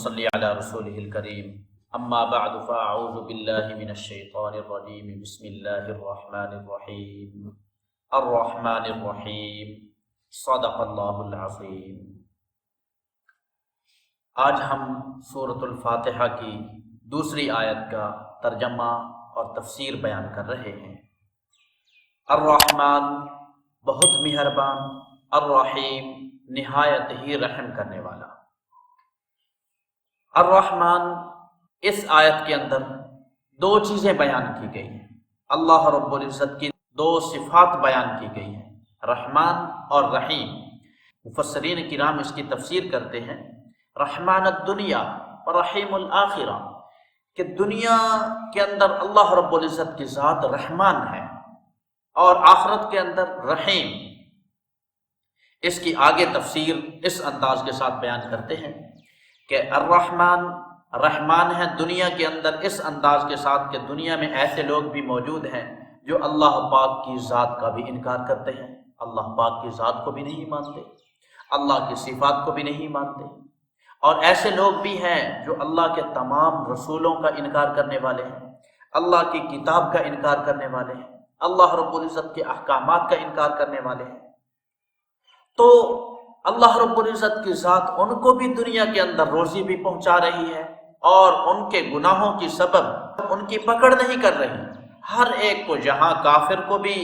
صل علی رسولہ الکریم اما بعد فاعوذ باللہ من الشیطان الرجیم بسم اللہ الرحمن الرحیم الرحمن الرحیم صدق اللہ العظیم۔ آج ہم سورۃ الفاتحہ کی دوسری آیت کا ترجمہ اور تفسیر بیان کر رہے ہیں۔ الرحمن بہت مہربان، الرحیم نہایت ہی رحم کرنے والا۔ الرحمن اس آیت کے اندر دو چیزیں بیان کی گئی ہیں، اللہ رب العزت کی دو صفات بیان کی گئی ہیں، رحمان اور رحیم۔ مفسرین کرام اس کی تفسیر کرتے ہیں رحمان الدنیا اور رحیم الآخرہ، کہ دنیا کے اندر اللہ رب العزت کی ذات رحمان ہے اور آخرت کے اندر رحیم۔ اس کی آگے تفسیر اس انداز کے ساتھ بیان کرتے ہیں کہ الرحمن رحمان ہے دنیا کے اندر اس انداز کے ساتھ کہ دنیا میں ایسے لوگ بھی موجود ہیں جو اللہ پاک کی ذات کا بھی انکار کرتے ہیں، اللہ پاک کی ذات کو بھی نہیں مانتے، اللہ کی صفات کو بھی نہیں مانتے، اور ایسے لوگ بھی ہیں جو اللہ کے تمام رسولوں کا انکار کرنے والے ہیں، اللہ کی کتاب کا انکار کرنے والے ہیں، اللہ رب العزت کے احکامات کا انکار کرنے والے ہیں۔ تو اللہ رب العزت کی ذات ان کو بھی دنیا کے اندر روزی بھی پہنچا رہی ہے اور ان کے گناہوں کی سبب ان کی پکڑ نہیں کر رہی۔ ہر ایک کو، جہاں کافر کو بھی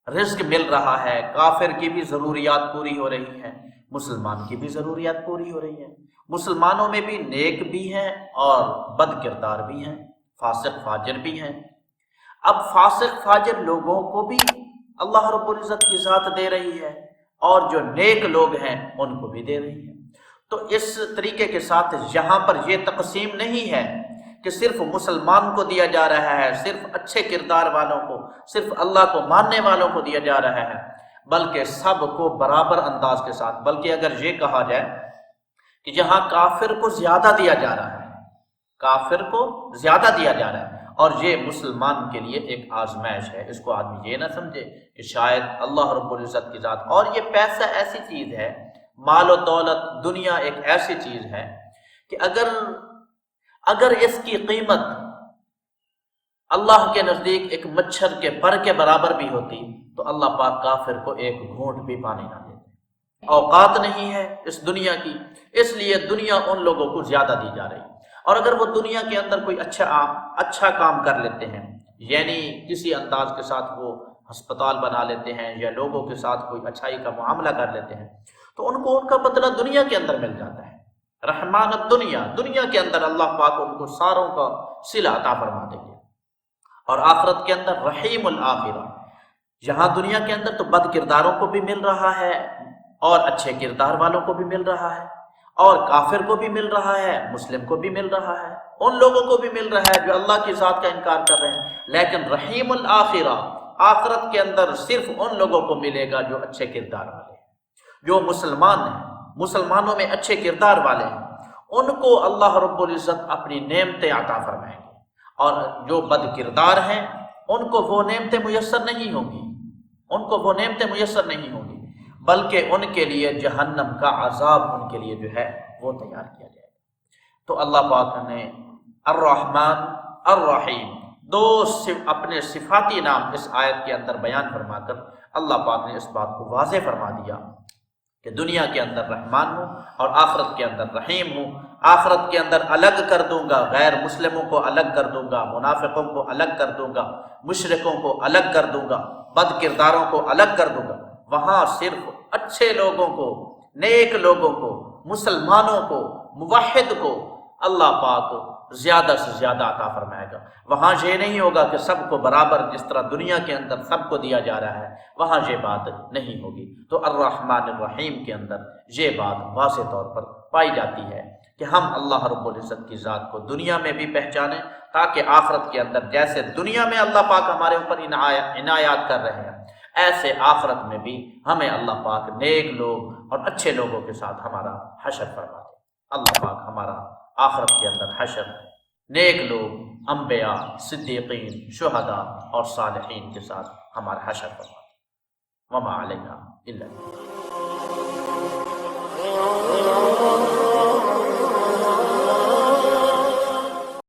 رزق مل رہا ہے، کافر کی بھی ضروریات پوری ہو رہی ہیں، مسلمان کی بھی ضروریات پوری ہو رہی ہیں، مسلمانوں میں بھی نیک بھی ہیں اور بد کردار بھی ہیں، فاسق فاجر بھی ہیں۔ اب فاسق فاجر لوگوں کو بھی اللہ رب العزت کی ذات دے رہی ہے اور جو نیک لوگ ہیں ان کو بھی دے رہی ہے۔ تو اس طریقے کے ساتھ یہاں پر یہ تقسیم نہیں ہے کہ صرف مسلمان کو دیا جا رہا ہے، صرف اچھے کردار والوں کو، صرف اللہ کو ماننے والوں کو دیا جا رہا ہے، بلکہ سب کو برابر انداز کے ساتھ۔ بلکہ اگر یہ کہا جائے کہ جہاں کافر کو زیادہ دیا جا رہا ہے، کافر کو زیادہ دیا جا رہا ہے، اور یہ مسلمان کے لیے ایک آزمائش ہے، اس کو آدمی یہ نہ سمجھے کہ شاید اللہ رب العزت کی ذات، اور یہ پیسہ ایسی چیز ہے، مال و دولت دنیا ایک ایسی چیز ہے کہ اگر اس کی قیمت اللہ کے نزدیک ایک مچھر کے پر کے برابر بھی ہوتی تو اللہ پاک کافر کو ایک گھونٹ بھی پانی نہ دیتے۔ اوقات نہیں ہے اس دنیا کی، اس لیے دنیا ان لوگوں کو زیادہ دی جا رہی ہے۔ اور اگر وہ دنیا کے اندر کوئی اچھا کام کر لیتے ہیں، یعنی کسی انداز کے ساتھ وہ ہسپتال بنا لیتے ہیں یا لوگوں کے ساتھ کوئی اچھائی کا معاملہ کر لیتے ہیں، تو ان کو ان کا بدلہ دنیا کے اندر مل جاتا ہے۔ رحمان الدنیا، دنیا کے اندر اللہ پاک ان کو ساروں کا صلہ عطا فرما دیں گے، اور آخرت کے اندر رحیم الآخرہ، یہاں دنیا کے اندر تو بد کرداروں کو بھی مل رہا ہے اور اچھے کردار والوں کو بھی مل رہا ہے، اور کافر کو بھی مل رہا ہے، مسلم کو بھی مل رہا ہے، ان لوگوں کو بھی مل رہا ہے جو اللہ کی ذات کا انکار کر رہے ہیں۔ لیکن رحیم الآخرہ، آخرت کے اندر صرف ان لوگوں کو ملے گا جو اچھے کردار والے ہیں، جو مسلمان ہیں، مسلمانوں میں اچھے کردار والے ہیں، ان کو اللہ رب العزت اپنی نعمتیں عطا فرمائیں گے، اور جو بد کردار ہیں ان کو وہ نعمتیں میسر نہیں ہوں گی، ان کو وہ نعمتیں میسر نہیں ہوں گی، بلکہ ان کے لیے جہنم کا عذاب ان کے لیے جو ہے وہ تیار کیا جائے گا۔ تو اللہ پاک نے الرحمن الرحیم دو اپنے صفاتی نام اس آیت کے اندر بیان فرما کر اللہ پاک نے اس بات کو واضح فرما دیا کہ دنیا کے اندر رحمان ہوں اور آخرت کے اندر رحیم ہوں۔ آخرت کے اندر الگ کر دوں گا، غیر مسلموں کو الگ کر دوں گا، منافقوں کو الگ کر دوں گا، مشرکوں کو الگ کر دوں گا، بد کرداروں کو الگ کر دوں گا۔ وہاں صرف اچھے لوگوں کو، نیک لوگوں کو، مسلمانوں کو، موحد کو اللہ پاک زیادہ سے زیادہ عطا فرمائے گا۔ وہاں یہ نہیں ہوگا کہ سب کو برابر، جس طرح دنیا کے اندر سب کو دیا جا رہا ہے، وہاں یہ بات نہیں ہوگی۔ تو الرحمن الرحیم کے اندر یہ بات واضح طور پر پائی جاتی ہے کہ ہم اللہ رب العزت کی ذات کو دنیا میں بھی پہچانیں، تاکہ آخرت کے اندر جیسے دنیا میں اللہ پاک ہمارے اوپر عنایات کر رہے ہیں، ایسے آخرت میں بھی ہمیں اللہ پاک نیک لوگ اور اچھے لوگوں کے ساتھ ہمارا حشر فرما دے۔ اللہ پاک ہمارا آخرت کے اندر حشر نیک لوگ، انبیاء، صدیقین، شہداء اور صالحین کے ساتھ ہمارا حشر فرما دے۔ وما علینا الا